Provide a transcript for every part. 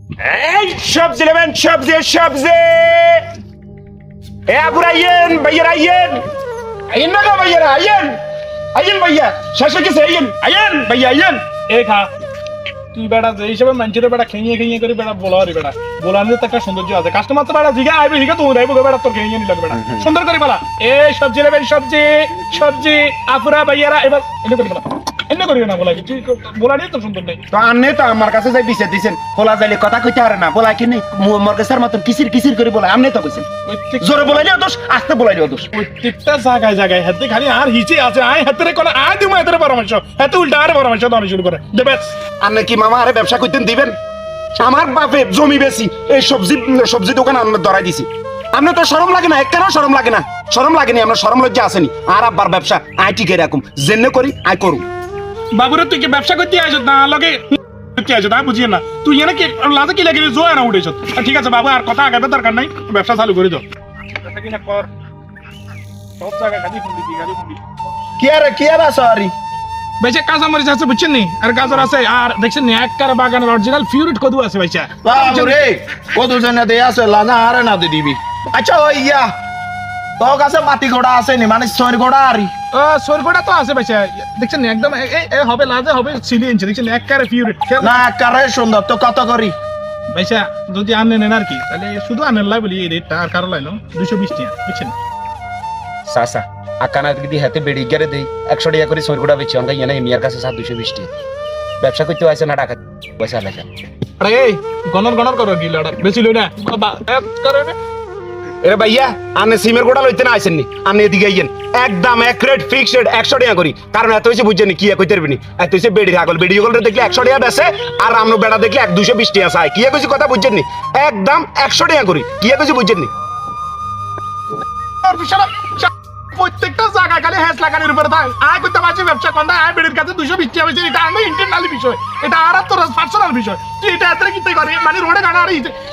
এই সবজি নেবেন, সবজি সবজি। এ আপুরা আইয়েন, ভাইয়ারা আইয়েন। আইয়েন না গো ভাইয়ারা, আইয়েন। আইয়েন ভাইয়া, শেষ হয়ে গেছে, আইয়েন আইয়েন ভাইয়া আইয়েন। এ খা তুই বেটা যে হিসেবে মানুষের বেটা খেয়ে খেয়ে করে বেটা বলা রে বেটা বলানোর তো একটা সৌন্দর্য আছে। কাস্টমার তো বেটা জিগা আইবে জিগা তুমি আইবো বেটা তোর খেয়ে নিল বেটা সুন্দর করে বলা। এ সবজি নেবেন, সবজি সবজি। আপুরা ভাইয়ারা এবার এনে করে বলা, এনে করি না বলা কি বলা নিয়ে তো সুন্দর নেই। তো আন্নে তো আমার কাছে যাই বিচার দিছেন, বলা যাইলে কথা কইতে পারে না, বলা কি নেই মর্গেসার মতন কিসির কিসির করে বলা। আমনে তো কইছেন জোরে বলাইলেও দোষ, আস্তে বলাইলেও দোষ। প্রত্যেকটা জায়গায় জায়গায় হাতে খালি আর হিচে আছে, আয় হাতে কোন আয় দিমা হাতে পরামর্শ, হাতে উল্টা আর পরামর্শ দাও শুরু করে দেবে। আপনি কি মামা আরে ব্যবসা করতেন দিবেন? আমার বাপে জমি বেশি, এই সবজি দোকান আমরা ধরাই দিছি। আপনি তো শরম লাগে না, একটারও শরম লাগে না? শরম লাগেনি, আমরা শরম লজ্জা আসেনি। আর আব্বার ব্যবসা আই টিকে রাখুম, জেনে করি আই করুম। বাবুরে তুই কি ব্যবসা করতে আইছ না লগে কি আইছ তা বুঝিয়ে না তুই এনে কি লাজে কি লাগে জোয়া না উঠেছ। ঠিক আছে বাবু আর কথা আগাবে দরকার নাই, ব্যবসা চালু করে দাও। ব্যবসা কিনা কর, সব জায়গায় খালি ফুন্ডি খালি ফুন্ডি। কি আর সরি বেশি কাঁচা মরিচ আছে বুঝছেন নি, আর গাজর আছে, আর দেখছেন নি একবার বাগানের অরিজিনাল ফিউরিট কদু আছে ভাইসা। বাবুরে কত জনে দে আছে লাজা আরে না দে দিবি। আচ্ছা ওই ইয়া তোর কাছে মাটি গোড়া আছে নি, মানে সর গোড়া আরি সরগোটা তো আছে ভাইসা, দেখছেন নি একদম এই হবে লাজে হবে সিলি ইঞ্চি, দেখছেন একবারে ফিউরিট না কারে সুন্দর তো কত করি ভাইসা। যদি আনেন আর কি তাহলে শুধু আনেন লাই বলি এই রেটটা, আর কারো লাইনো 220 টাকা বুঝছেন। সাসা আকানা যদি হাতে বেড়ি গেরে দেই 100 টাকা করে সরগুড়া বেচি অঙ্কা ইয়া না মিয়ার কাছে 220 টাকা। ব্যবসা করতে আইছে না টাকা পয়সা লাগে। আরে এই গণর করো কি লড়া বেশি লই না করে না। এরে ভাইয়া আপনি সিমের গোড়া লইতে না আইছেন নি, আপনি এদিকে আইয়েন। একদম এক রেট ফিক্সড 100 টাকা করি, কারণ এত হইছে বুঝছেন নি কি কইতে পারবি। এত হইছে বেড়ির আগল, বেড়ি আগল দেখলে 100 টাকা বেচে, আর আমরা বেড়া দেখলে 220 টাকা চাই। কি কইছি কথা বুঝছেন নি? একদম 100 টাকা করি, কি কইছি বুঝছেন নি? প্রত্যেকটা জায়গায় খালি হ্যাস লাগানোর উপরে থাক। আয় করতে পারছি ব্যবসা কোনটা আয় বেড়ির কাছে 220 টাকা বেশি, এটা আমি ইন্টারনালি বিষয়, এটা আর তোর পার্সোনাল বিষয়। তুই এটা এত কি করে মানে রোডে গানা আর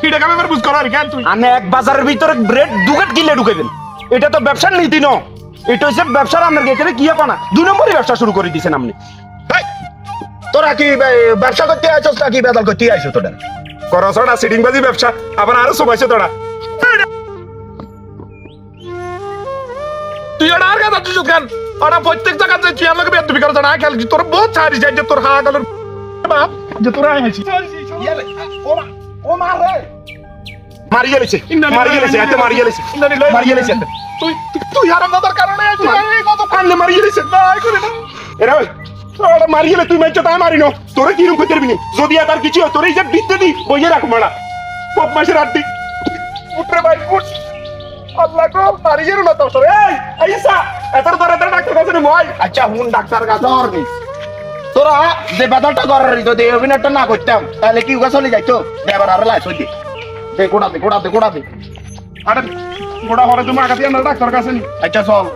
এটা কামে বুঝ করা আর কেন তুই আপনি এক বাজারের ভিতরে ব্রেড দুগাট কিলে ঢুকাইবেন, এটা তো ব্যবসার নীতি ন। এটা হচ্ছে ব্যবসার আপনার গেছে কি পানা 2 নম্বরই ব্যবসা শুরু করে দিয়েছেন আপনি। তোরা কি ব্যবসা করতে আইছস নাকি বেদাল করতে আইছো তোরা? করছড়া সিডিংবাজি ব্যবসা, আবার আরো সবাইছে তোরা। তুই ওটা আর কাজ আছিস কেন? ওটা প্রত্যেক জায়গাতে তুই আমাকে বেদবি করে জানা খেয়াল কি তোর বহুত ছাড়ি যায় যে তোর হা গেল বাপ যে তোরা আইছিস ও মার রে মারি গেলেছে, মারি গেলেছে, এত মারি গেলেছে, মারি গেলেছে। তুই তুই আর আমাদের কারণে আছিস এই কত আনলে মারি গেলেছে না আই করে না। এরা ওটা মারি গেলে তুই মাইছ তাই মারি ন, তোরে কি রকম করতে পারবি? যদি আর কিছু হয় তোরে যে বিদ্যে দি বইয়ে রাখ মারা সব মাসের আড্ডি উঠরে ভাই উঠ। আল্লাহ গো মারি গেল না তোর। এই আইসা এত ধরে ধরে ডাক্তার কাছে মই। আচ্ছা হুন ডাক্তার কাছে অর্গি তোরা যে বেদালটা করার যদি অভিনয়টা না করতাম তাহলে কি উগা চলে যাইতো এবার আর লাইছ হইতি দে গোড়া দে আরে গোড়া হরে তুমি আগাতে না ডাক্তার কাছে নি। আচ্ছা চল